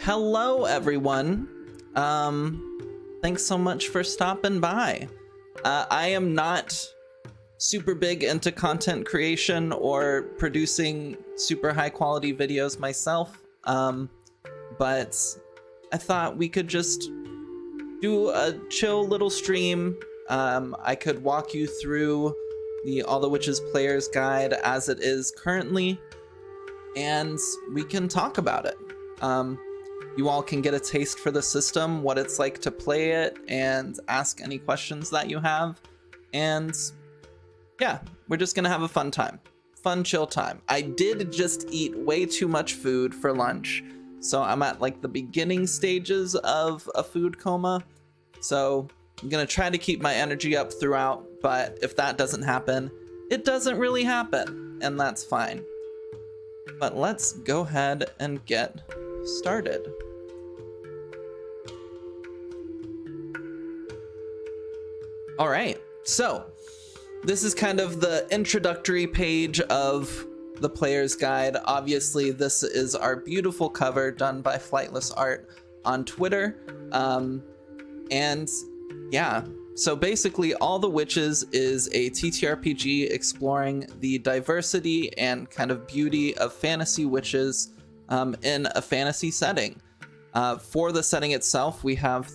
Hello, everyone. Thanks so much for stopping by. I am not super big into content creation or producing super high quality videos myself, but I thought we could just do a chill little stream. I could walk you through the All the Witches Player's Guide as it is currently, and we can talk about it. You all can get a taste for the system, what it's like to play it, and ask any questions that you have. And yeah, we're just gonna have a fun time. Fun, chill time. I did just eat way too much food for lunch, so I'm at like the beginning stages of a food coma. So I'm gonna try to keep my energy up throughout, but if that doesn't happen, it doesn't really happen, and that's fine. But let's go ahead and get started. All right, so this is kind of the introductory page of the player's guide. Obviously, this is our beautiful cover done by Flightless Art on Twitter. And yeah, so basically All the Witches is a TTRPG exploring the diversity and kind of beauty of fantasy witches in a fantasy setting. For the setting itself, we have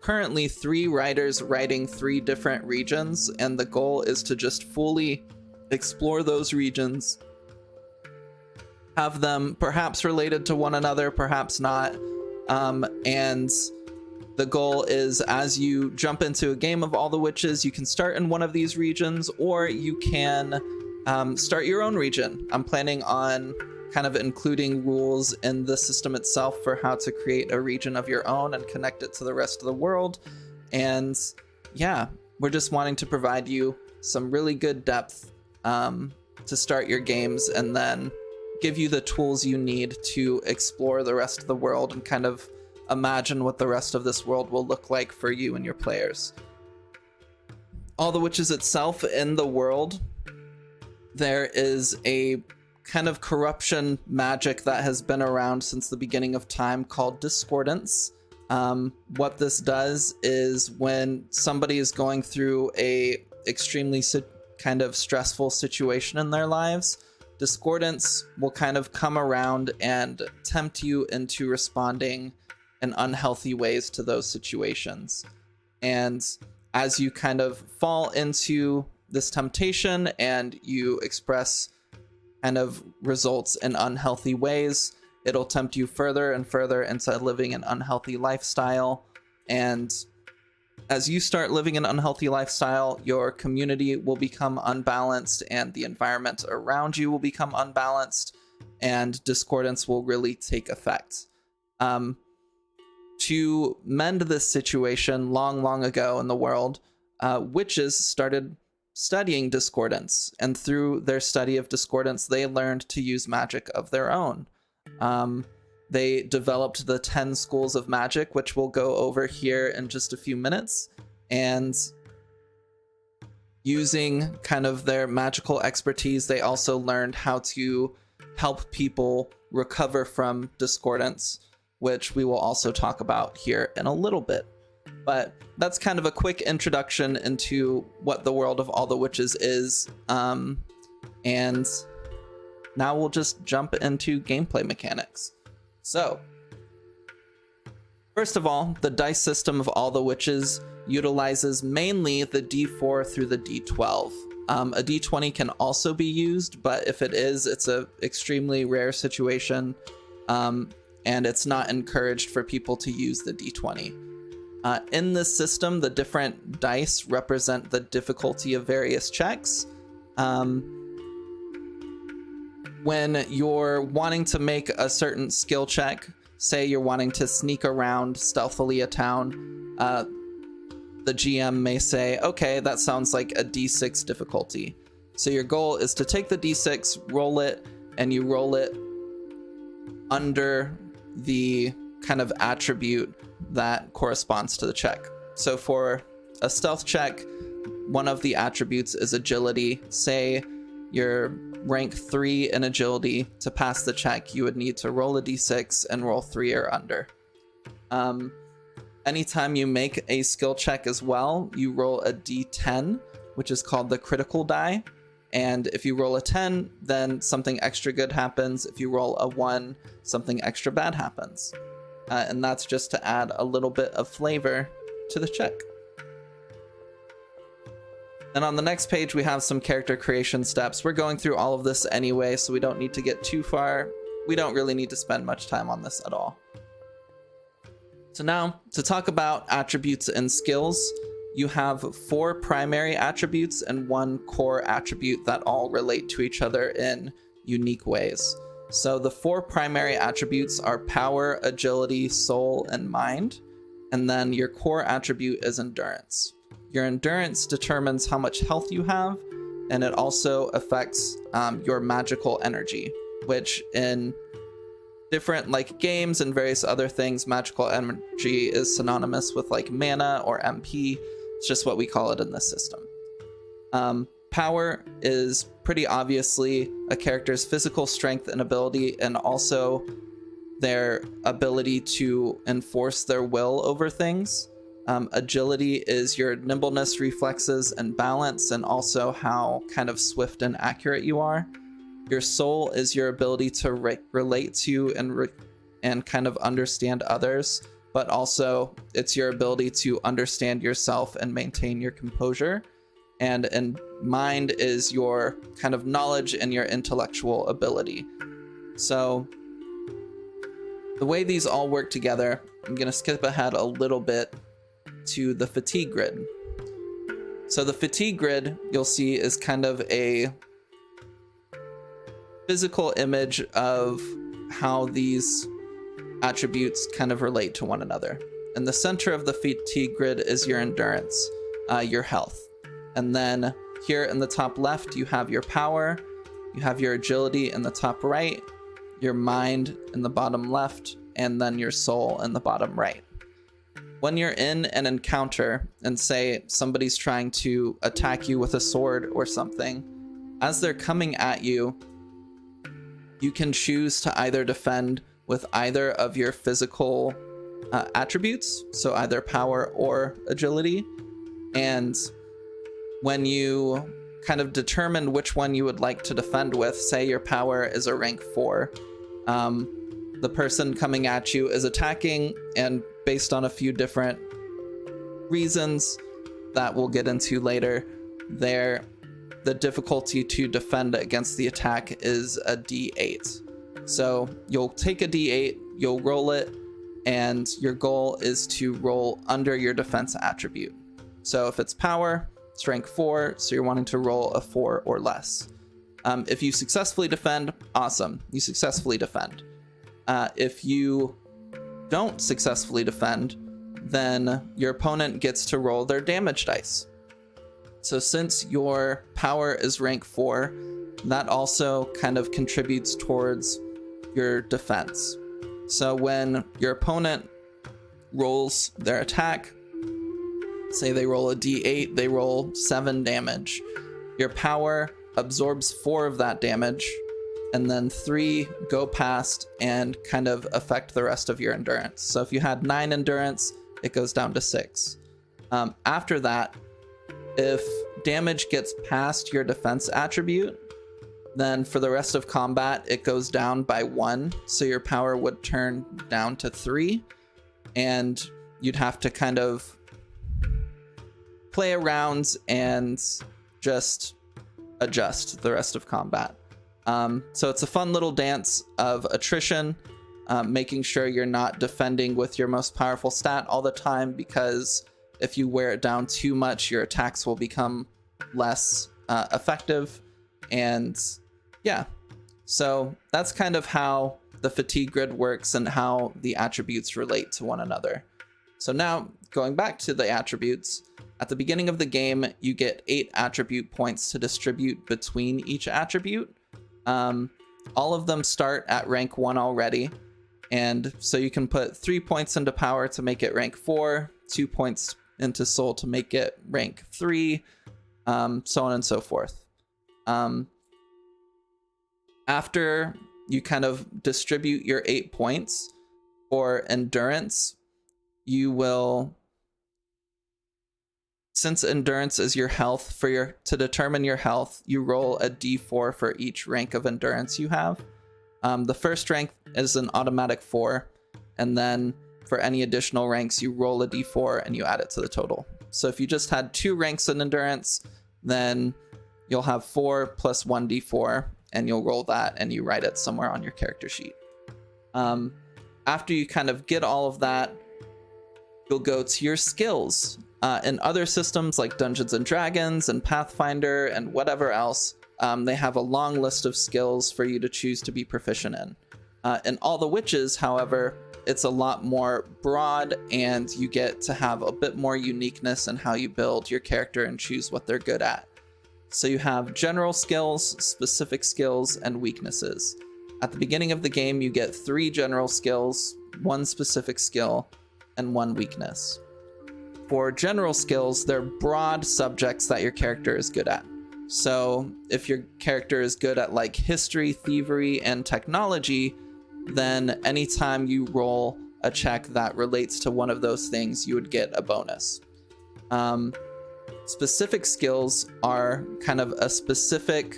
currently 3 writers writing 3 different regions, and the goal is to just fully explore those regions, have them perhaps related to one another, perhaps not, and the goal is, as you jump into a game of All the Witches, you can start in one of these regions, or you can start your own region. I'm planning on kind of including rules in the system itself for how to create a region of your own and connect it to the rest of the world. And yeah, we're just wanting to provide you some really good depth to start your games, and then give you the tools you need to explore the rest of the world and kind of imagine what the rest of this world will look like for you and your players. All the Witches itself, in the world, there is a kind of corruption magic that has been around since the beginning of time called discordance. What this does is when somebody is going through a extremely kind of stressful situation in their lives, discordance will kind of come around and tempt you into responding in unhealthy ways to those situations. And as you kind of fall into this temptation and you express kind of results in unhealthy ways, it'll tempt you further and further into living an unhealthy lifestyle. And as you start living an unhealthy lifestyle, your community will become unbalanced and the environment around you will become unbalanced, and discordance will really take effect. To mend this situation, long ago in the world, witches started studying discordance, and through their study of discordance, they learned to use magic of their own. They developed the 10 schools of magic, which we'll go over here in just a few minutes, and using kind of their magical expertise, they also learned how to help people recover from discordance, which we will also talk about here in a little bit. But that's kind of a quick introduction into what the world of All the Witches is. And now we'll just jump into gameplay mechanics. So, first of all, the dice system of All the Witches utilizes mainly the D4 through the D12. A D20 can also be used, but if it is, it's an extremely rare situation. And it's not encouraged for people to use the D20. In this system, the different dice represent the difficulty of various checks. When you're wanting to make a certain skill check, say you're wanting to sneak around stealthily a town, the GM may say, okay, that sounds like a D6 difficulty. So your goal is to take the D6, roll it, and you roll it under the kind of attribute that corresponds to the check. So for a stealth check, one of the attributes is agility. Say you're rank 3 in agility, to pass the check, you would need to roll a d6 and roll 3 or under. Anytime you make a skill check as well, you roll a d10, which is called the critical die. And if you roll a 10, then something extra good happens. If you roll a 1, something extra bad happens. And that's just to add a little bit of flavor to the check. And on the next page, we have some character creation steps. We're going through all of this anyway, so we don't need to get too far. We don't really need to spend much time on this at all. So now, to talk about attributes and skills, you have 4 primary attributes and 1 core attribute that all relate to each other in unique ways. So the 4 primary attributes are power, agility, soul, and mind. And then your core attribute is endurance. Your endurance determines how much health you have, and it also affects your magical energy, which in different like games and various other things, magical energy is synonymous with like mana or MP. It's just what we call it in this system. Power is pretty obviously a character's physical strength and ability, and also their ability to enforce their will over things. Agility is your nimbleness, reflexes, and balance, and also how kind of swift and accurate you are. Your soul is your ability to relate to and kind of understand others, but also it's your ability to understand yourself and maintain your composure. And mind is your kind of knowledge and your intellectual ability. So the way these all work together, I'm going to skip ahead a little bit to the fatigue grid. So the fatigue grid, you'll see, is kind of a physical image of how these attributes kind of relate to one another. In the center of the fatigue grid is your endurance, your health. And then here in the top left, you have your power, you have your agility in the top right, your mind in the bottom left, and then your soul in the bottom right. When you're in an encounter and say somebody's trying to attack you with a sword or something, as they're coming at you, you can choose to either defend with either of your physical attributes, so either power or agility. And when you kind of determine which one you would like to defend with, say your power is a rank 4, the person coming at you is attacking, and based on a few different reasons that we'll get into later, the difficulty to defend against the attack is a d8. So you'll take a d8, you'll roll it, and your goal is to roll under your defense attribute. So if it's power, it's rank 4, so you're wanting to roll a 4 or less. If you successfully defend, awesome, you successfully defend. If you don't successfully defend, then your opponent gets to roll their damage dice. So since your power is rank 4, that also kind of contributes towards your defense. So when your opponent rolls their attack, say they roll a d8, they roll 7 damage. Your power absorbs 4 of that damage, and then 3 go past and kind of affect the rest of your endurance. So if you had 9 endurance, it goes down to 6. After that, if damage gets past your defense attribute, then for the rest of combat, it goes down by 1. So your power would turn down to 3, and you'd have to kind of play around and just adjust the rest of combat. So it's a fun little dance of attrition, making sure you're not defending with your most powerful stat all the time, because if you wear it down too much, your attacks will become less effective. And yeah, so that's kind of how the fatigue grid works and how the attributes relate to one another. So now going back to the attributes, at the beginning of the game, you get 8 attribute points to distribute between each attribute. All of them start at rank 1 already. And so you can put 3 points into power to make it rank 4, 2 points into soul to make it rank 3, so on and so forth. After you kind of distribute your 8 points for endurance, you will, since endurance is your health, to determine your health, you roll a d4 for each rank of endurance you have. The first rank is an automatic 4, and then for any additional ranks, you roll a d4 and you add it to the total. So if you just had 2 ranks in endurance, then you'll have 4 plus 1 d4, and you'll roll that and you write it somewhere on your character sheet. After you kind of get all of that, you'll go to your skills. In other systems like Dungeons and Dragons and Pathfinder and whatever else, they have a long list of skills for you to choose to be proficient in. In All the Witches, however, it's a lot more broad, and you get to have a bit more uniqueness in how you build your character and choose what they're good at. So you have general skills, specific skills, and weaknesses. At the beginning of the game, you get 3 general skills, 1 specific skill, and 1 weakness. For general skills, they're broad subjects that your character is good at. So if your character is good at like history, thievery, and technology, then anytime you roll a check that relates to one of those things, you would get a bonus. Specific skills are kind of a specific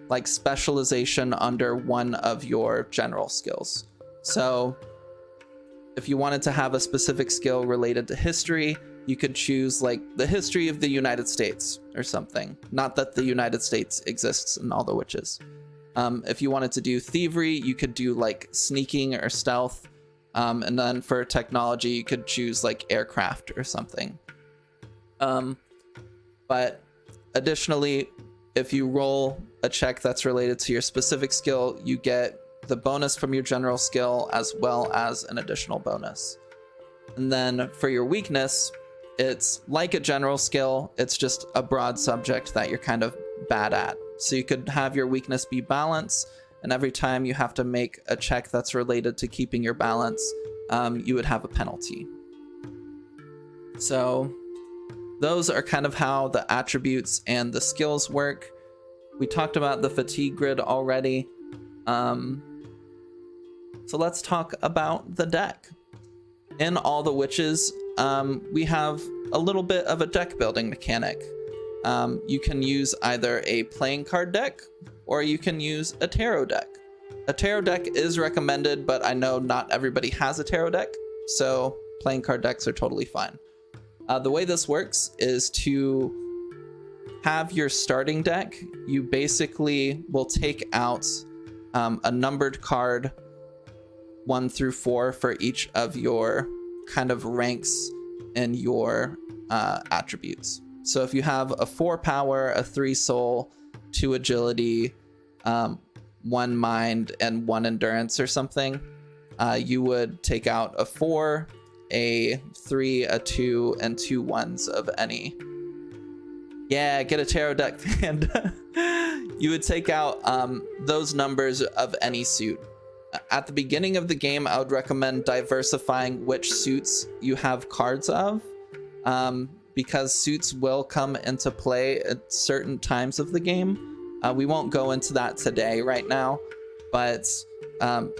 like specialization under one of your general skills. So if you wanted to have a specific skill related to history, you could choose like the history of the United States or something. Not that the United States exists in All the Witches. If you wanted to do thievery, you could do like sneaking or stealth. And then for technology, you could choose like aircraft or something. But additionally, if you roll a check that's related to your specific skill, you get the bonus from your general skill as well as an additional bonus. And then for your weakness, it's like a general skill, it's just a broad subject that you're kind of bad at. So you could have your weakness be balance, and every time you have to make a check that's related to keeping your balance, you would have a penalty. So those are kind of how the attributes and the skills work. We talked about the fatigue grid already. So let's talk about the deck. In All the Witches, we have a little bit of a deck building mechanic. You can use either a playing card deck, or you can use a tarot deck. A tarot deck is recommended, but I know not everybody has a tarot deck, so playing card decks are totally fine. The way this works is to have your starting deck. You basically will take out a numbered card 1 through 4 for each of your kind of ranks in your attributes. So if you have a 4 power, a 3 soul, 2 agility, 1 mind, and 1 endurance or something, you would take out a 4, a 3, a 2, and 2 1s of any. Yeah, get a tarot deck, Panda. You would take out those numbers of any suit. At the beginning of the game, I would recommend diversifying which suits you have cards of, because suits will come into play at certain times of the game. We won't go into that today right now, but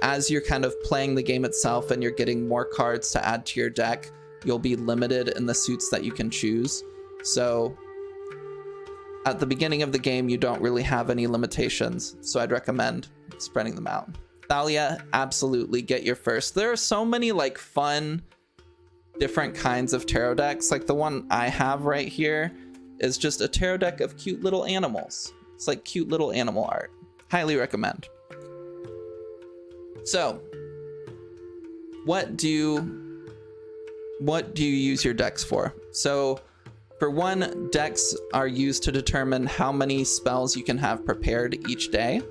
as you're kind of playing the game itself and you're getting more cards to add to your deck, you'll be limited in the suits that you can choose. So at the beginning of the game, you don't really have any limitations, so I'd recommend spreading them out. Thalia, absolutely get your first. There are so many like fun different kinds of tarot decks. Like the one I have right here is just a tarot deck of cute little animals. It's like cute little animal art. Highly recommend. So what do you use your decks for? So for one, decks are used to determine how many spells you can have prepared each day.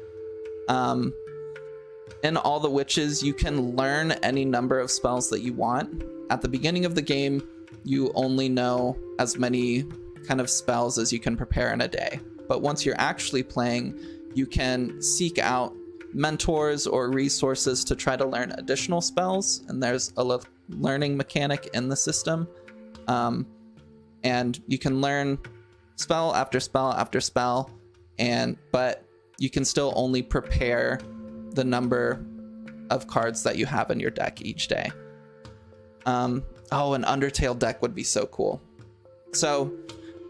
In All the Witches, you can learn any number of spells that you want. At the beginning of the game, you only know as many kind of spells as you can prepare in a day. But once you're actually playing, you can seek out mentors or resources to try to learn additional spells, and there's a learning mechanic in the system. And you can learn spell after spell after spell, but you can still only prepare the number of cards that you have in your deck each day. Oh, an Undertale deck would be so cool. So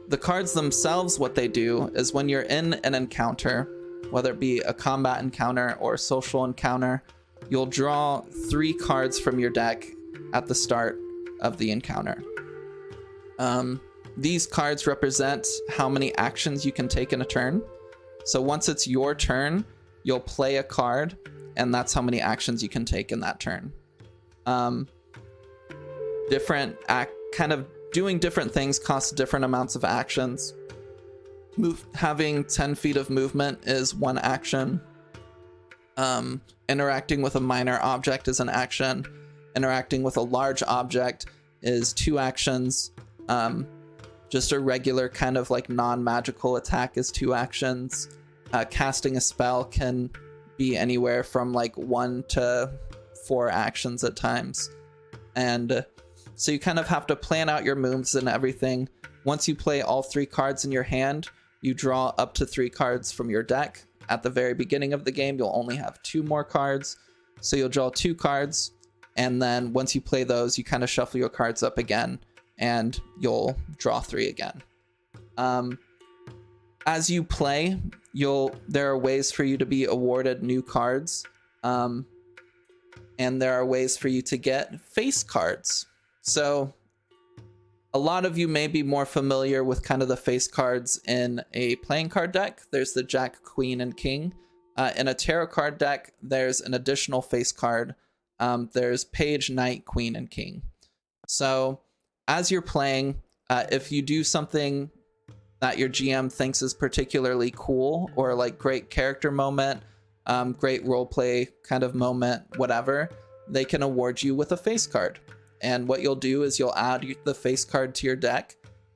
the cards themselves, what they do is when you're in an encounter, whether it be a combat encounter or a social encounter, you'll draw 3 cards from your deck at the start of the encounter. These cards represent how many actions you can take in a turn. So once it's your turn, you'll play a card, and that's how many actions you can take in that turn. Kind of doing different things costs different amounts of actions. Having 10 feet of movement is 1 action. Interacting with a minor object is an action. Interacting with a large object is 2 actions. Just a regular kind of like non-magical attack is 2 actions. Casting a spell can be anywhere from like 1 to 4 actions at times. And so you kind of have to plan out your moves and everything. Once you play all 3 cards in your hand, you draw up to 3 cards from your deck. At the very beginning of the game, you'll only have 2 more cards. So you'll draw 2 cards, and then once you play those, you kind of shuffle your cards up again, and you'll draw 3 again. As you play, there are ways for you to be awarded new cards, and there are ways for you to get face cards. So a lot of you may be more familiar with kind of the face cards in a playing card deck. There's the Jack, Queen, and King. In a tarot card deck, there's an additional face card. There's Page, Knight, Queen, and King. So as you're playing, if you do something that your GM thinks is particularly cool, or like great character moment, great roleplay kind of moment, whatever, they can award you with a face card. And what you'll do is you'll add the face card to your deck,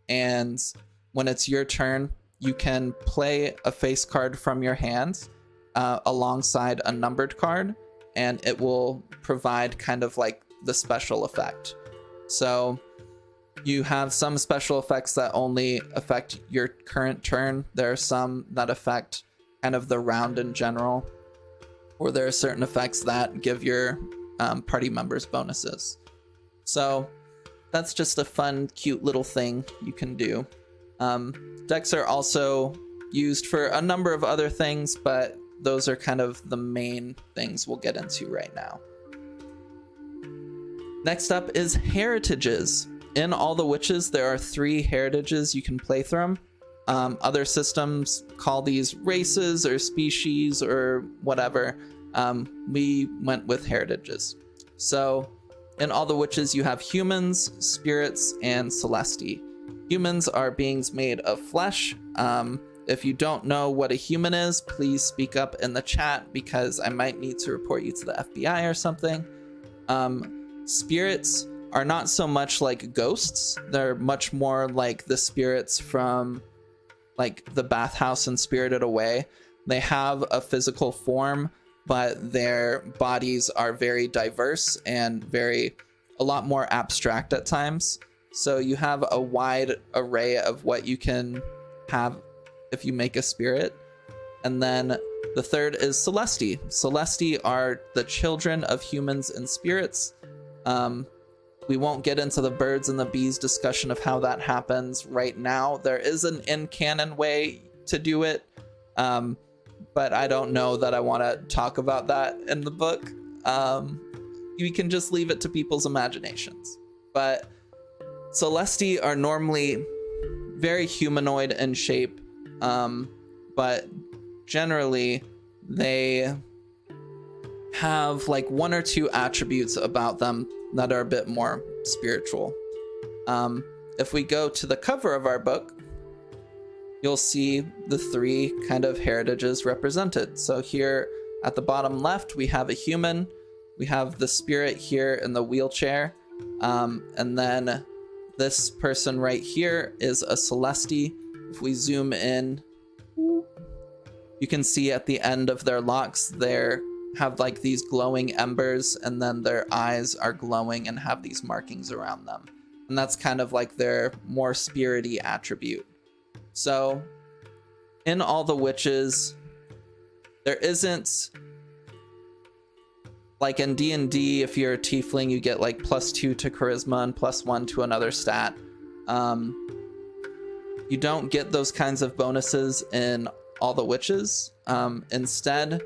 and when it's your turn, you can play a face card from your hand alongside a numbered card, and it will provide kind of like the special effect. So you have some special effects that only affect your current turn. There are some that affect kind of the round in general, or there are certain effects that give your party members bonuses. So that's just a fun, cute little thing you can do. Decks are also used for a number of other things, but those are kind of the main things we'll get into right now. Next up is heritages. In All the Witches, there are 3 heritages you can play through. Other systems call these races or species or whatever. We went with heritages. So in All the Witches, you have humans, spirits, and celesti. Humans are beings made of flesh. If you don't know what a human is, please speak up in the chat, because I might need to report you to the FBI or something. Spirits are not so much like ghosts. They're much more like the spirits from like the bathhouse and Spirited Away. They have a physical form, but their bodies are very diverse and a lot more abstract at times. So you have a wide array of what you can have if you make a spirit. And then the third is Celesti. Celesti are the children of humans and spirits. We won't get into the birds and the bees discussion of how that happens right now. There is an in-canon way to do it, but I don't know that I want to talk about that in the book. We can just leave it to people's imaginations. But Celesti are normally very humanoid in shape, but generally they have like 1 or 2 attributes about them that are a bit more spiritual. If we go to the cover of our book, you'll see the 3 kind of heritages represented. So here at the bottom left, we have a human, we have the spirit here in the wheelchair, and then this person right here is a Celesti. If we zoom in, you can see at the end of their locks, they have like these glowing embers, and then their eyes are glowing and have these markings around them. And that's kind of like their more spirity attribute. So in All the Witches, there isn't, like in D&D, if you're a tiefling, you get like +2 to charisma and +1 to another stat. You don't get those kinds of bonuses in all the witches. Instead,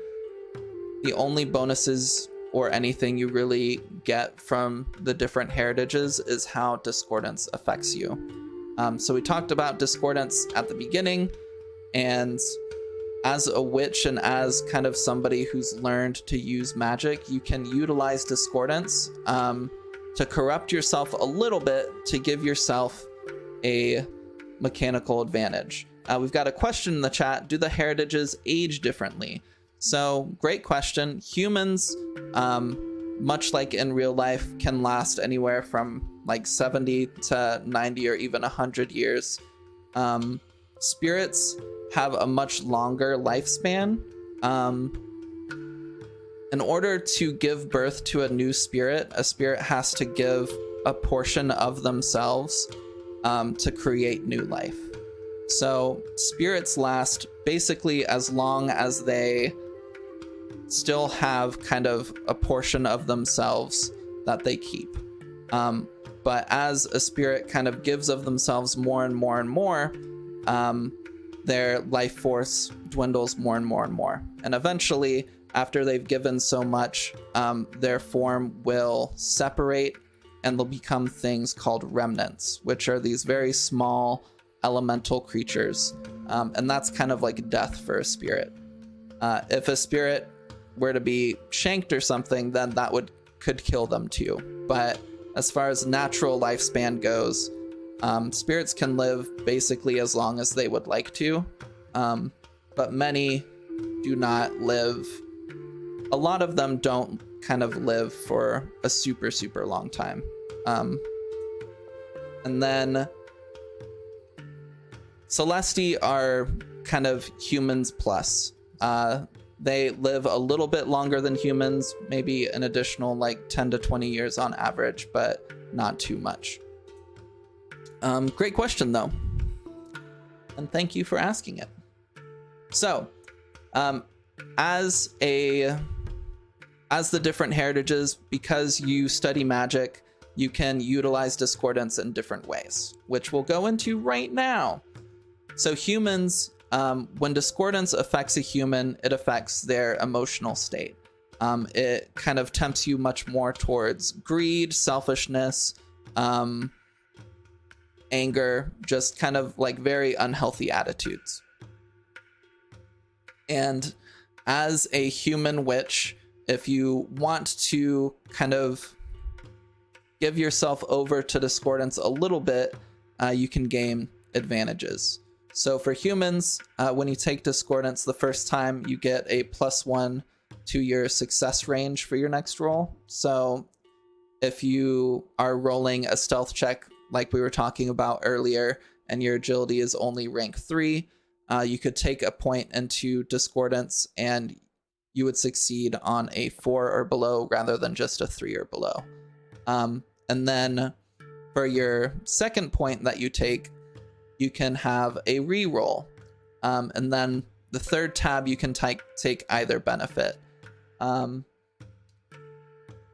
the only bonuses or anything you really get from the different heritages is how discordance affects you. So we talked about discordance at the beginning, and as a witch and as kind of somebody who's learned to use magic, you can utilize discordance to corrupt yourself a little bit to give yourself a mechanical advantage. We've got a question in the chat. Do the heritages age differently? So great question. Humans, much like in real life, can last anywhere from like 70 to 90 or even 100 years. Spirits have a much longer lifespan. In order to give birth to a new spirit, a spirit has to give a portion of themselves to create new life. So spirits last basically as long as they still have kind of a portion of themselves that they keep. But as a spirit kind of gives of themselves more and more and more, their life force dwindles more and more and more. And eventually, after they've given so much, their form will separate and they'll become things called remnants, which are these very small elemental creatures. And that's kind of like death for a spirit. If a spirit were to be shanked or something, then that could kill them too. But as far as natural lifespan goes, spirits can live basically as long as they would like to, but many do not live. A lot of them don't kind of live for a super, super long time. And then Celesti are kind of humans plus. They live a little bit longer than humans, maybe an additional like 10 to 20 years on average, but not too much. Great question though, and thank you for asking it. So, as the different heritages, because you study magic, you can utilize discordance in different ways, which we'll go into right now. So humans, when discordance affects a human, it affects their emotional state. It kind of tempts you much more towards greed, selfishness, anger, just kind of like very unhealthy attitudes. And as a human witch, if you want to kind of give yourself over to discordance a little bit, you can gain advantages. So for humans, when you take discordance the first time, you get a +1 to your success range for your next roll. So if you are rolling a stealth check like we were talking about earlier, and your agility is only rank 3, you could take a point into discordance and you would succeed on a 4 or below rather than just a 3 or below. And then for your second point that you take, you can have a reroll. And then the third tab, you can take either benefit.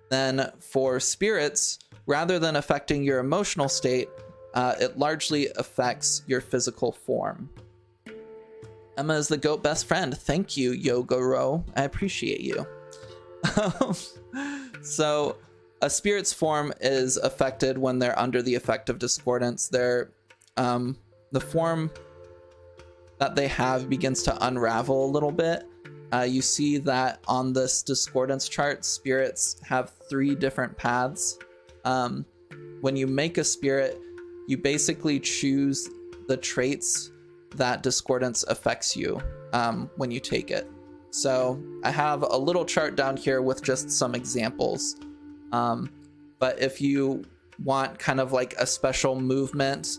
Then for spirits, rather than affecting your emotional state, it largely affects your physical form. Emma is the goat best friend. Thank you, Yogoro. I appreciate you. So a spirit's form is affected when they're under the effect of discordance. The form that they have begins to unravel a little bit. You see that on this discordance chart, spirits have 3 different paths. When you make a spirit, you basically choose the traits that discordance affects you when you take it. So I have a little chart down here with just some examples. But if you want kind of like a special movement,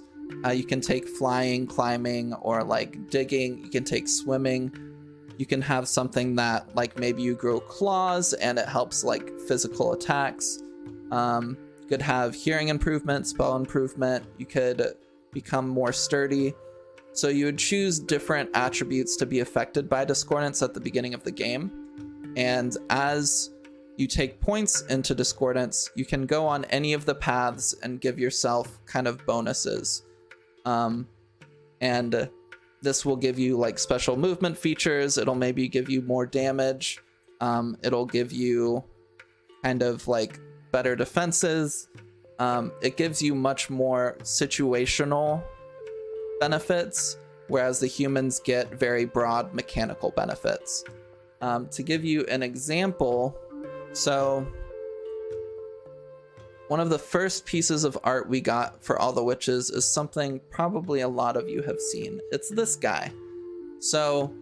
you can take flying, climbing, or like digging. You can take swimming. You can have something that like maybe you grow claws and it helps like physical attacks. You could have hearing improvement, spell improvement. You could become more sturdy. So you would choose different attributes to be affected by discordance at the beginning of the game. And as you take points into discordance, you can go on any of the paths and give yourself kind of bonuses. And this will give you like special movement features. It'll maybe give you more damage. It'll give you kind of like better defenses. It gives you much more situational benefits, whereas the humans get very broad mechanical benefits. To give you an example, so one of the first pieces of art we got for all the witches is something probably a lot of you have seen. It's this guy. So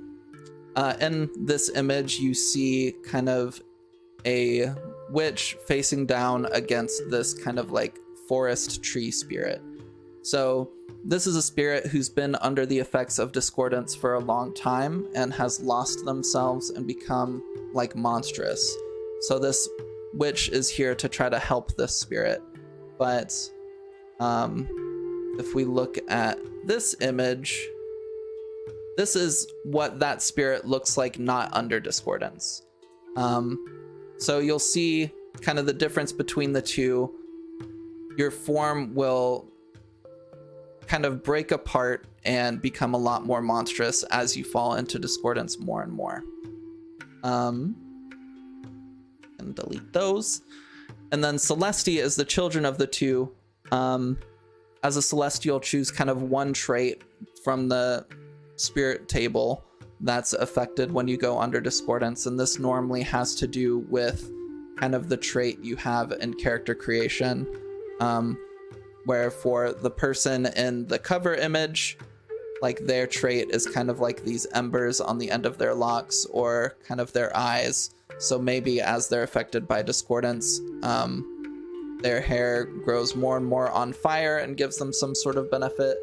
in this image, you see kind of a witch facing down against this kind of like forest tree spirit. So this is a spirit who's been under the effects of discordance for a long time and has lost themselves and become like monstrous. So this witch is here to try to help this spirit. But if we look at this image, this is what that spirit looks like not under discordance. So you'll see kind of the difference between the two. Your form will kind of break apart and become a lot more monstrous as you fall into discordance more and more. And delete those. And then Celestia is the children of the two. As a celestial, choose kind of one trait from the spirit table that's affected when you go under discordance, and this normally has to do with kind of the trait you have in character creation, where for the person in the cover image, like their trait is kind of like these embers on the end of their locks or kind of their eyes. So maybe as they're affected by discordance, their hair grows more and more on fire and gives them some sort of benefit.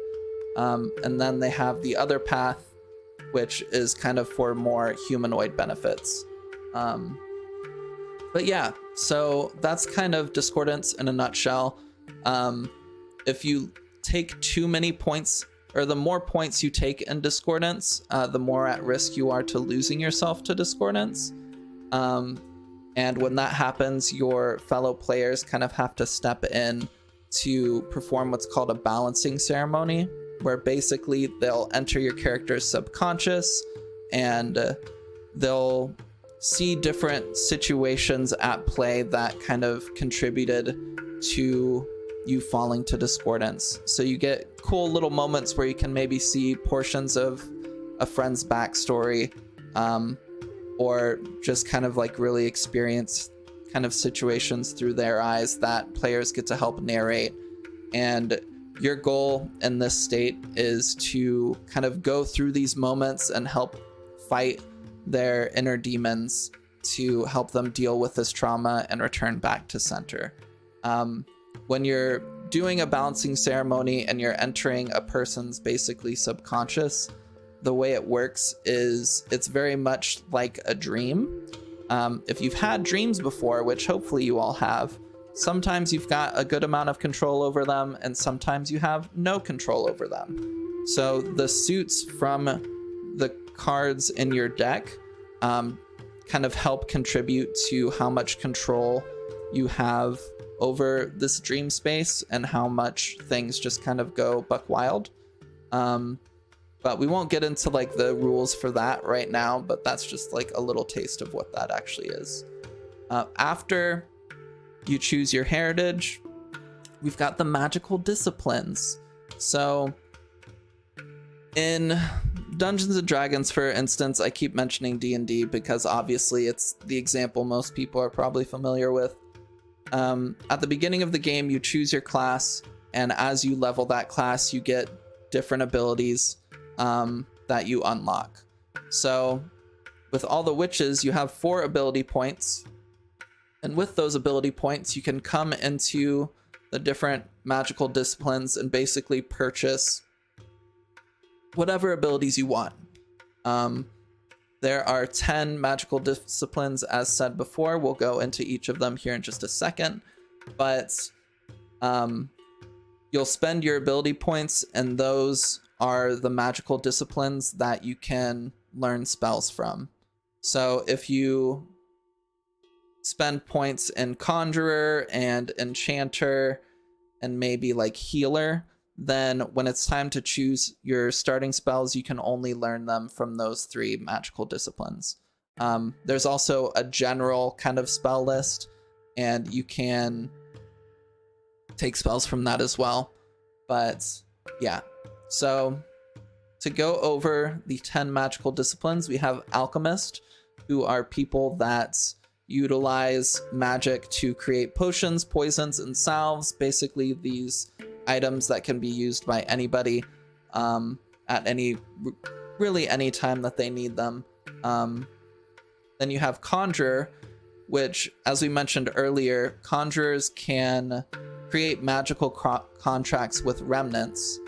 And then they have the other path, which is kind of for more humanoid benefits. But yeah, so that's kind of discordance in a nutshell. If you take too many points, or the more points you take in discordance, the more at risk you are to losing yourself to discordance. And when that happens, your fellow players kind of have to step in to perform what's called a balancing ceremony, where basically they'll enter your character's subconscious and they'll see different situations at play that kind of contributed to you falling to discordance. So you get cool little moments where you can maybe see portions of a friend's backstory, or just kind of like really experience kind of situations through their eyes that players get to help narrate. And your goal in this state is to kind of go through these moments and help fight their inner demons to help them deal with this trauma and return back to center. When you're doing a balancing ceremony and you're entering a person's basically subconscious, the way it works is it's very much like a dream. If you've had dreams before, which hopefully you all have, sometimes you've got a good amount of control over them and sometimes you have no control over them. So the suits from the cards in your deck kind of help contribute to how much control you have over this dream space and how much things just kind of go buck wild. But we won't get into like the rules for that right now, but that's just like a little taste of what that actually is. After you choose your heritage, we've got the magical disciplines. So in Dungeons and Dragons, for instance, I keep mentioning D&D because obviously it's the example most people are probably familiar with. At the beginning of the game, you choose your class, and as you level that class, you get different abilities that you unlock. So with all the witches, you have 4 ability points. And with those ability points, you can come into the different magical disciplines and basically purchase whatever abilities you want. There are 10 magical disciplines, as said before. We'll go into each of them here in just a second. But you'll spend your ability points, and those are the magical disciplines that you can learn spells from. So if you spend points in Conjurer and Enchanter and maybe like Healer, then when it's time to choose your starting spells, you can only learn them from those 3 magical disciplines. There's also a general kind of spell list, and you can take spells from that as well. But yeah, so to go over the 10 magical disciplines, we have Alchemist, who are people that utilize magic to create potions, poisons, and salves. Basically, these items that can be used by anybody at really any time that they need them. Then you have Conjurer, which, as we mentioned earlier, conjurers can create magical contracts with remnants,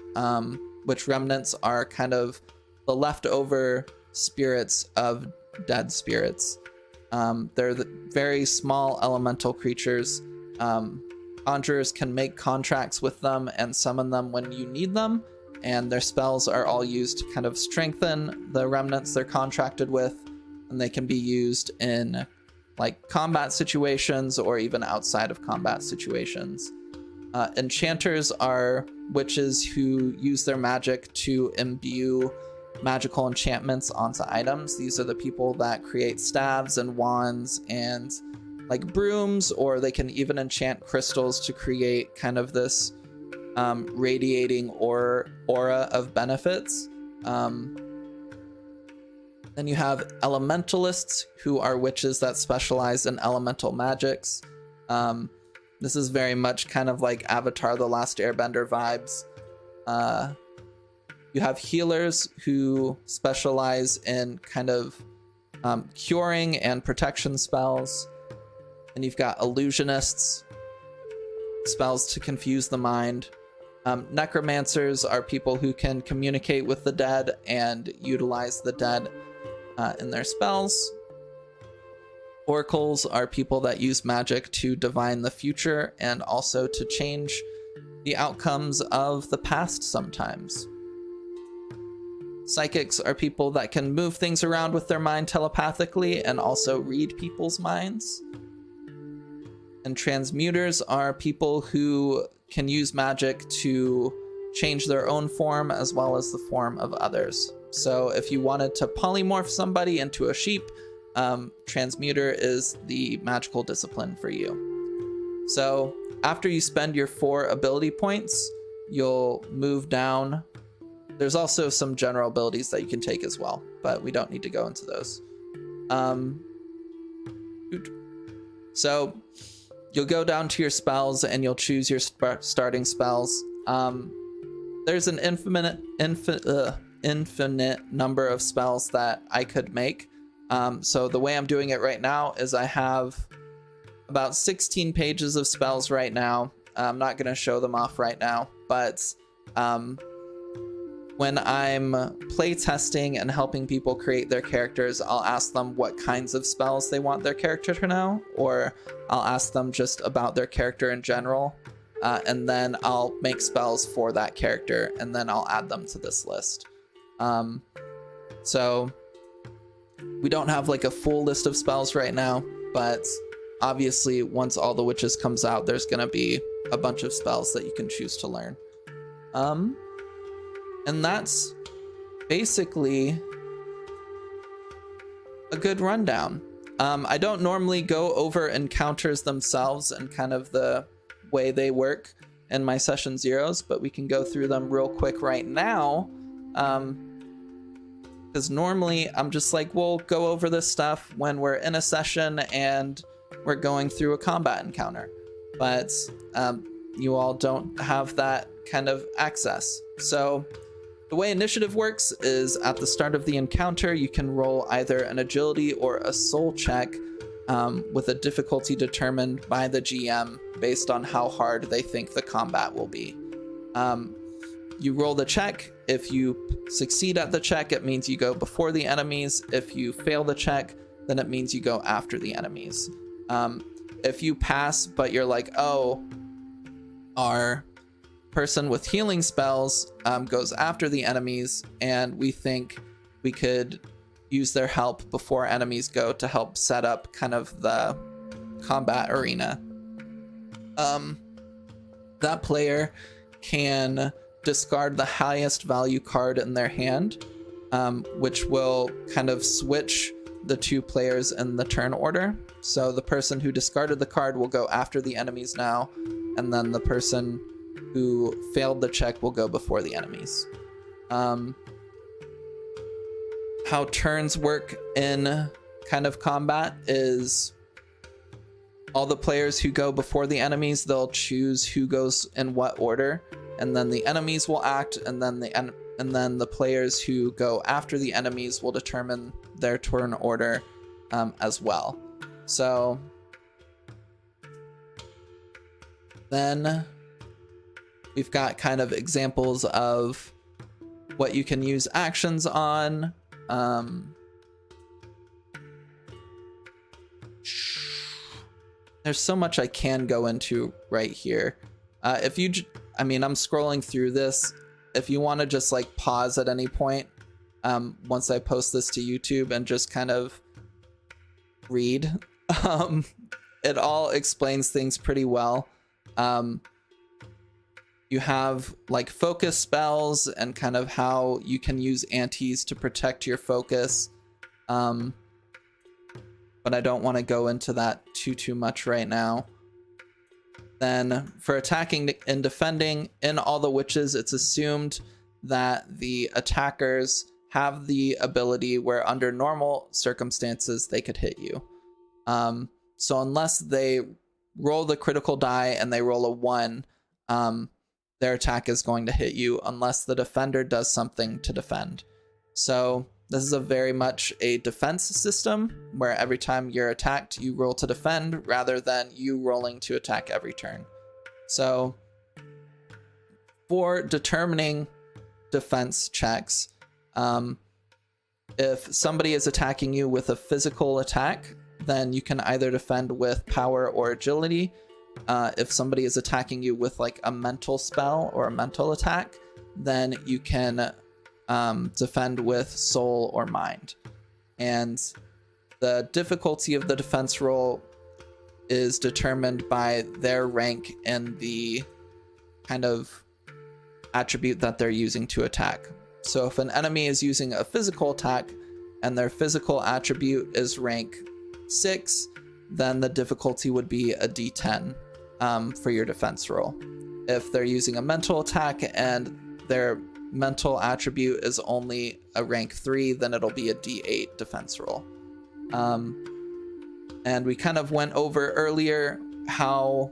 which remnants are kind of the leftover spirits of dead spirits. They're the very small elemental creatures. Conjurers can make contracts with them and summon them when you need them, and their spells are all used to kind of strengthen the remnants they're contracted with, and they can be used in like combat situations or even outside of combat situations. Enchanters are witches who use their magic to imbue magical enchantments onto items. These are the people that create staves and wands and like brooms, or they can even enchant crystals to create kind of this radiating aura of benefits. Then you have elementalists, who are witches that specialize in elemental magics. This is very much kind of like Avatar: The Last Airbender vibes. You have healers who specialize in kind of curing and protection spells. And you've got illusionists, spells to confuse the mind. Necromancers are people who can communicate with the dead and utilize the dead in their spells. Oracles are people that use magic to divine the future and also to change the outcomes of the past sometimes. Psychics are people that can move things around with their mind telepathically and also read people's minds. And transmuters are people who can use magic to change their own form as well as the form of others. So if you wanted to polymorph somebody into a sheep, transmuter is the magical discipline for you. So after you spend your 4 ability points, you'll move down. There's also some general abilities that you can take as well, but we don't need to go into those. So you'll go down to your spells and you'll choose your starting spells. There's an infinite number of spells that I could make. So the way I'm doing it right now is I have about 16 pages of spells right now. I'm not going to show them off right now, but when I'm playtesting and helping people create their characters, I'll ask them what kinds of spells they want their character to know, or I'll ask them just about their character in general, and then I'll make spells for that character, and then I'll add them to this list. So we don't have like a full list of spells right now, but obviously once All the Witches comes out, there's going to be a bunch of spells that you can choose to learn. And that's basically a good rundown. I don't normally go over encounters themselves and kind of the way they work in my session zeros, but we can go through them real quick right now. Because normally I'm just like, we'll go over this stuff when we're in a session and we're going through a combat encounter. But you all don't have that kind of access. So the way initiative works is at the start of the encounter, you can roll either an agility or a soul check with a difficulty determined by the GM based on how hard they think the combat will be. You roll the check. If you succeed at the check, it means you go before the enemies. If you fail the check, then it means you go after the enemies. If you pass, but you're like, oh, our person with healing spells goes after the enemies, and we think we could use their help before enemies go to help set up kind of the combat arena. That player can discard the highest value card in their hand, which will kind of switch the two players in the turn order. So the person who discarded the card will go after the enemies now, and then the person who failed the check will go before the enemies. How turns work in kind of combat is all the players who go before the enemies, they'll choose who goes in what order, and then the enemies will act, and then the players who go after the enemies will determine their turn order as well. So then we've got kind of examples of what you can use actions on. There's so much I can go into right here. I'm scrolling through this. If you want to just like pause at any point, once I post this to YouTube and just kind of read, it all explains things pretty well. You have like focus spells and kind of how you can use antis to protect your focus. But I don't want to go into that too much right now. Then for attacking and defending, in all the witches, it's assumed that the attackers have the ability where under normal circumstances they could hit you. So unless they roll the critical die and they roll a 1, their attack is going to hit you unless the defender does something to defend. So this is a very much a defense system where every time you're attacked, you roll to defend rather than you rolling to attack every turn. So for determining defense checks, if somebody is attacking you with a physical attack, then you can either defend with power or agility. If somebody is attacking you with like a mental spell or a mental attack, then you can defend with soul or mind. And the difficulty of the defense roll is determined by their rank and the kind of attribute that they're using to attack. So if an enemy is using a physical attack and their physical attribute is rank 6, then the difficulty would be a d10 for your defense roll. If they're using a mental attack and their mental attribute is only a rank 3, then it'll be a d8 defense roll. And we kind of went over earlier how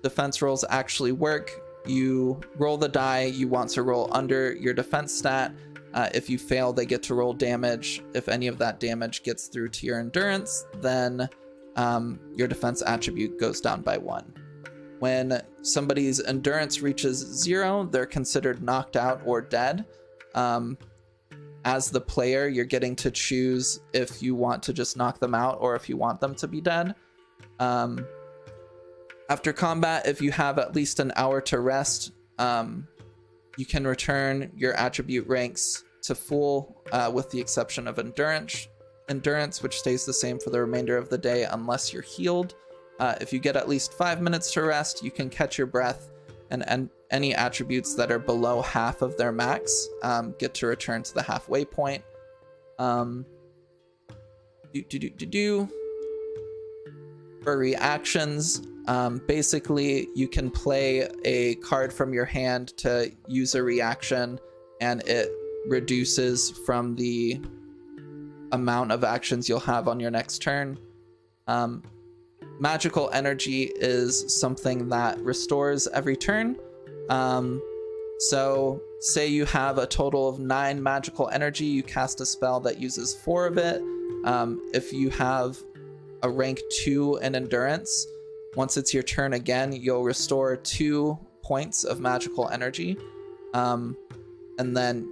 defense rolls actually work. You roll the die you want to roll under your defense stat. If you fail, they get to roll damage. If any of that damage gets through to your endurance, then your defense attribute goes down by 1. When somebody's endurance reaches 0, they're considered knocked out or dead. As the player, you're getting to choose if you want to just knock them out or if you want them to be dead. After combat, if you have at least an hour to rest, you can return your attribute ranks to full, with the exception of endurance, which stays the same for the remainder of the day unless you're healed. If you get at least 5 minutes to rest, you can catch your breath, and any attributes that are below half of their max get to return to the halfway point. For reactions, basically you can play a card from your hand to use a reaction, and it reduces from the amount of actions you'll have on your next turn. Magical energy is something that restores every turn. So say you have a total of 9 magical energy, you cast a spell that uses 4 of it. If you have a rank 2 in endurance, once it's your turn again, you'll restore 2 points of magical energy. And then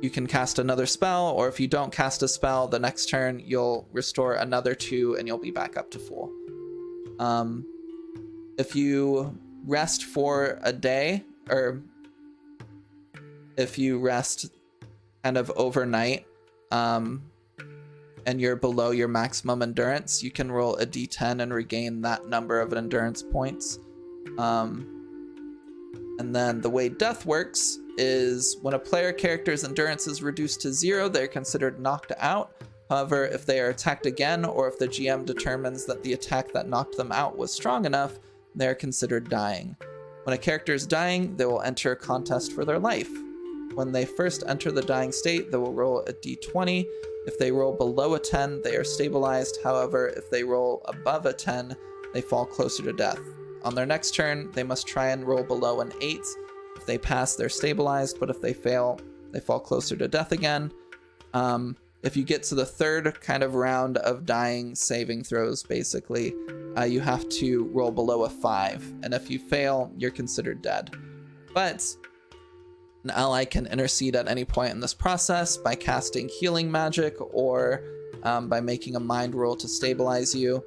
you can cast another spell, or if you don't cast a spell, the next turn you'll restore another 2 and you'll be back up to full. If you rest for a day, or if you rest kind of overnight, and you're below your maximum endurance, you can roll a d10 and regain that number of endurance points. And then the way death works is when a player character's endurance is reduced to 0, they're considered knocked out. However, if they are attacked again, or if the GM determines that the attack that knocked them out was strong enough, they're considered dying. When a character is dying, they will enter a contest for their life. When they first enter the dying state, they will roll a d20. If they roll below a 10, they are stabilized. However, if they roll above a 10, they fall closer to death. On their next turn, they must try and roll below an 8. If they pass, they're stabilized, but if they fail, they fall closer to death again. If you get to the third kind of round of dying saving throws, basically, you have to roll below a 5. And if you fail, you're considered dead. But an ally can intercede at any point in this process by casting healing magic, or by making a mind roll to stabilize you.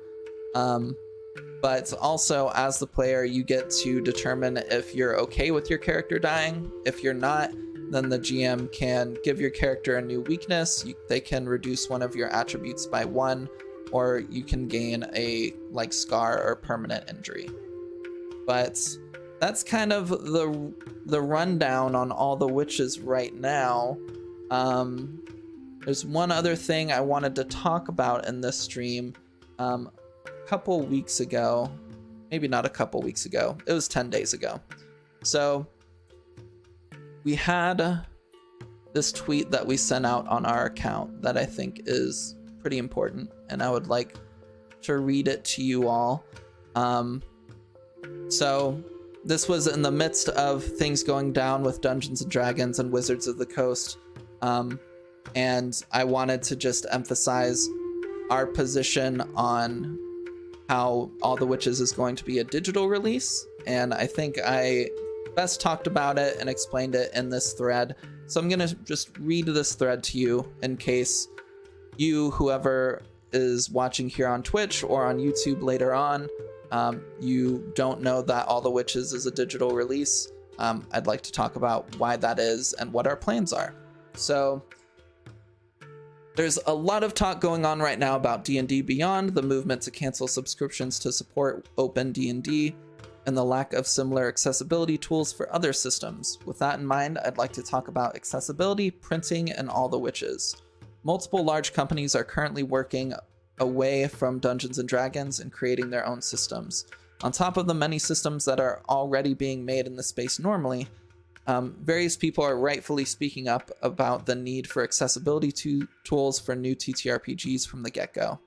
But also, as the player, you get to determine if you're okay with your character dying. If you're not, then the GM can give your character a new weakness. They can reduce one of your attributes by 1, or you can gain a scar or permanent injury. But that's kind of the rundown on all the witches right now. There's one other thing I wanted to talk about in this stream. Couple weeks ago, maybe not a couple weeks ago, it was 10 days ago. So we had this tweet that we sent out on our account that I think is pretty important, and I would like to read it to you all. So this was in the midst of things going down with Dungeons and Dragons and Wizards of the Coast, and I wanted to just emphasize our position on how All the Witches is going to be a digital release, and I think I best talked about it and explained it in this thread. So I'm gonna just read this thread to you in case you, whoever is watching here on Twitch or on YouTube later on, you don't know that All the Witches is a digital release. I'd like to talk about why that is and what our plans are. So there's a lot of talk going on right now about D&D Beyond, the movement to cancel subscriptions to support Open D&D, and the lack of similar accessibility tools for other systems. With that in mind, I'd like to talk about accessibility, printing, and All the Witches. Multiple large companies are currently working away from Dungeons & Dragons and creating their own systems. On top of the many systems that are already being made in the space normally, various people are rightfully speaking up about the need for accessibility tools for new TTRPGs from the get-go.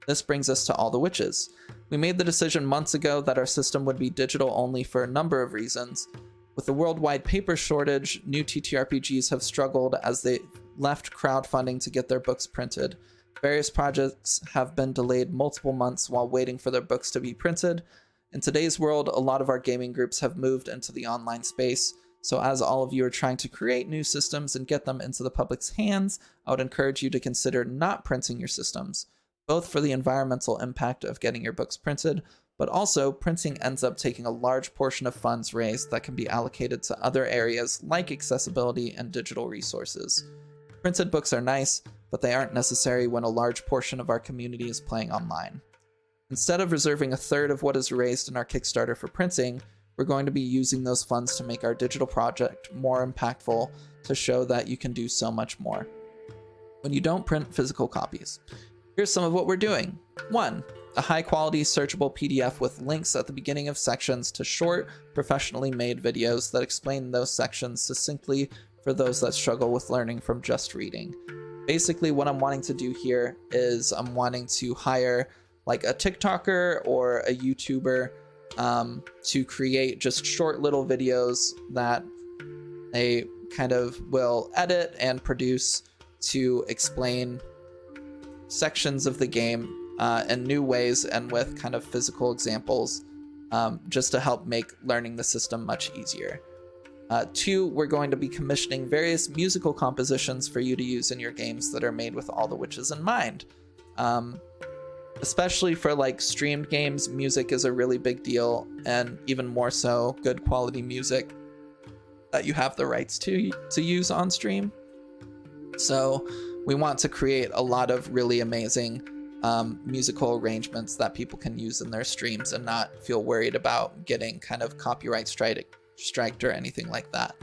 This brings us to All the Witches. We made the decision months ago that our system would be digital only for a number of reasons. With the worldwide paper shortage, new TTRPGs have struggled as they left crowdfunding to get their books printed. Various projects have been delayed multiple months while waiting for their books to be printed. In today's world, a lot of our gaming groups have moved into the online space. So as all of you are trying to create new systems and get them into the public's hands, I would encourage you to consider not printing your systems, both for the environmental impact of getting your books printed, but also printing ends up taking a large portion of funds raised that can be allocated to other areas like accessibility and digital resources. Printed books are nice, but they aren't necessary when a large portion of our community is playing online. Instead of reserving a third of what is raised in our Kickstarter for printing, we're going to be using those funds to make our digital project more impactful, to show that you can do so much more when you don't print physical copies. Here's some of what we're doing. 1. A high-quality searchable PDF with links at the beginning of sections to short, professionally made videos that explain those sections succinctly for those that struggle with learning from just reading. Basically, what I'm wanting to do here is I'm wanting to hire like a TikToker or a YouTuber to create just short little videos that they kind of will edit and produce to explain sections of the game in new ways and with kind of physical examples, just to help make learning the system much easier. 2, we're going to be commissioning various musical compositions for you to use in your games that are made with All the Witches in mind. especially for like streamed games, music is a really big deal, and even more so good quality music that you have the rights to use on stream. So we want to create a lot of really amazing musical arrangements that people can use in their streams and not feel worried about getting kind of copyright striked or anything like that.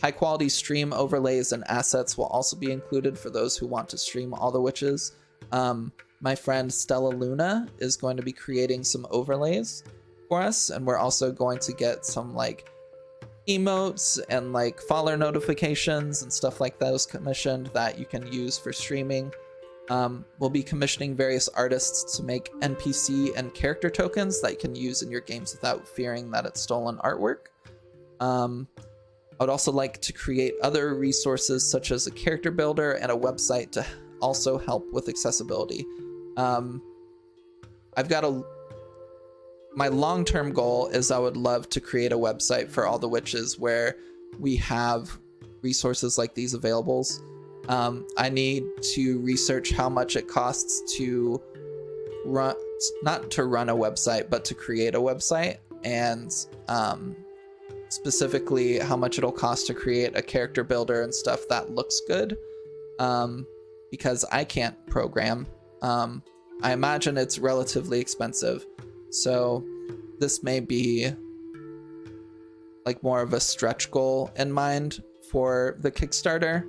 High quality stream overlays and assets will also be included for those who want to stream All the Witches. My friend Stella Luna is going to be creating some overlays for us, and we're also going to get some like emotes and like follower notifications and stuff like those commissioned that you can use for streaming. We'll be commissioning various artists to make NPC and character tokens that you can use in your games without fearing that it's stolen artwork. I would also like to create other resources such as a character builder and a website to also help with accessibility. My long-term goal is I would love to create a website for All the Witches where we have resources like these available. I need to research how much it costs to run, not to run a website, but to create a website, and specifically how much it'll cost to create a character builder and stuff that looks good, because I can't program. I imagine it's relatively expensive, so this may be like more of a stretch goal in mind for the Kickstarter,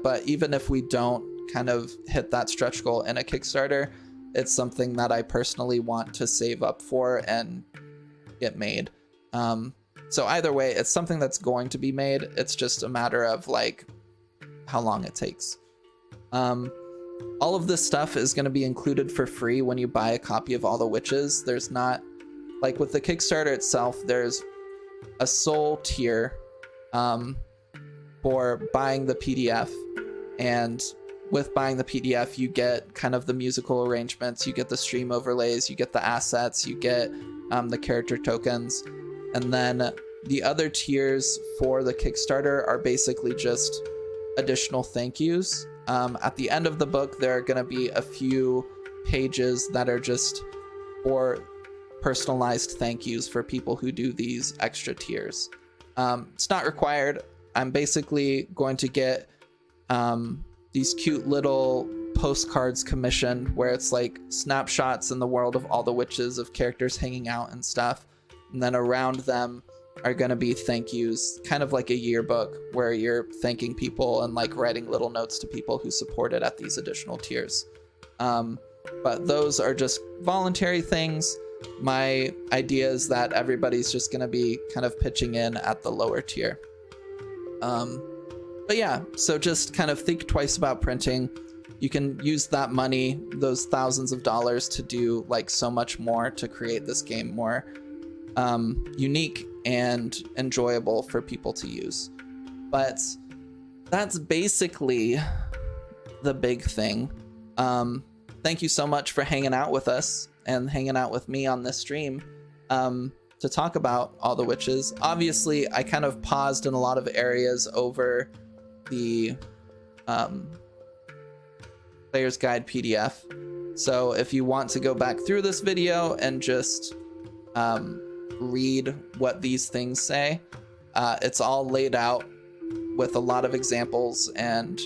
but even if we don't kind of hit that stretch goal in a Kickstarter, it's something that I personally want to save up for and get made. So either way, it's something that's going to be made. It's just a matter of like how long it takes. All of this stuff is going to be included for free when you buy a copy of All the Witches. There's not, like with the Kickstarter itself, there's a sole tier for buying the PDF, and with buying the PDF you get kind of the musical arrangements, you get the stream overlays, you get the assets, you get the character tokens, and then the other tiers for the Kickstarter are basically just additional thank yous. At the end of the book, there are going to be a few pages that are just for personalized thank yous for people who do these extra tiers. It's not required. I'm basically going to get these cute little postcards commissioned where it's like snapshots in the world of All the Witches of characters hanging out and stuff. And then around them are going to be thank yous, kind of like a yearbook where you're thanking people and like writing little notes to people who supported at these additional tiers. But those are just voluntary things. My idea is that everybody's just going to be kind of pitching in at the lower tier. But yeah, so just kind of think twice about printing. You can use that money, those thousands of dollars, to do like so much more to create this game more unique and enjoyable for people to use. But that's basically the big thing. Thank you so much for hanging out with us and hanging out with me on this stream to talk about All the Witches. Obviously, I kind of paused in a lot of areas over the Player's Guide PDF. So if you want to go back through this video and just read what these things say, it's all laid out with a lot of examples and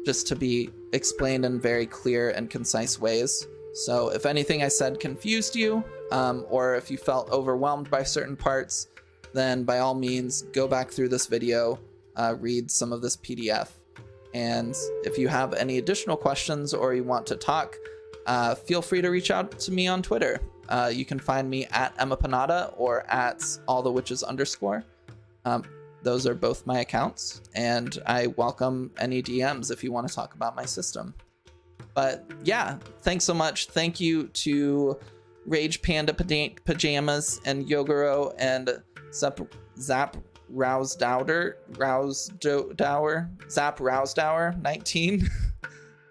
just to be explained in very clear and concise ways. So if anything I said confused you, or if you felt overwhelmed by certain parts, then by all means go back through this video, read some of this PDF. And if you have any additional questions or you want to talk, feel free to reach out to me on Twitter. You can find me at Emma Panada or at allthewitches_. Those are both my accounts, and I welcome any DMs if you want to talk about my system. But yeah, thanks so much. Thank you to Rage Panda Pajamas and Yogoro and Zap Rousdower 19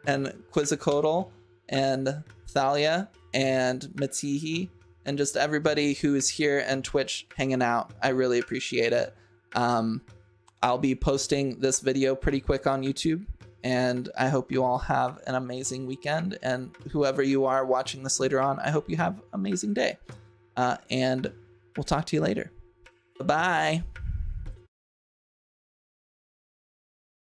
and Quizzicoatl and Thalia and Matihi and just everybody who is here and Twitch hanging out. I really appreciate it. I'll be posting this video pretty quick on YouTube, And I hope you all have an amazing weekend. And whoever you are watching this later on, I hope you have an amazing day. And we'll talk to you later. Bye-bye.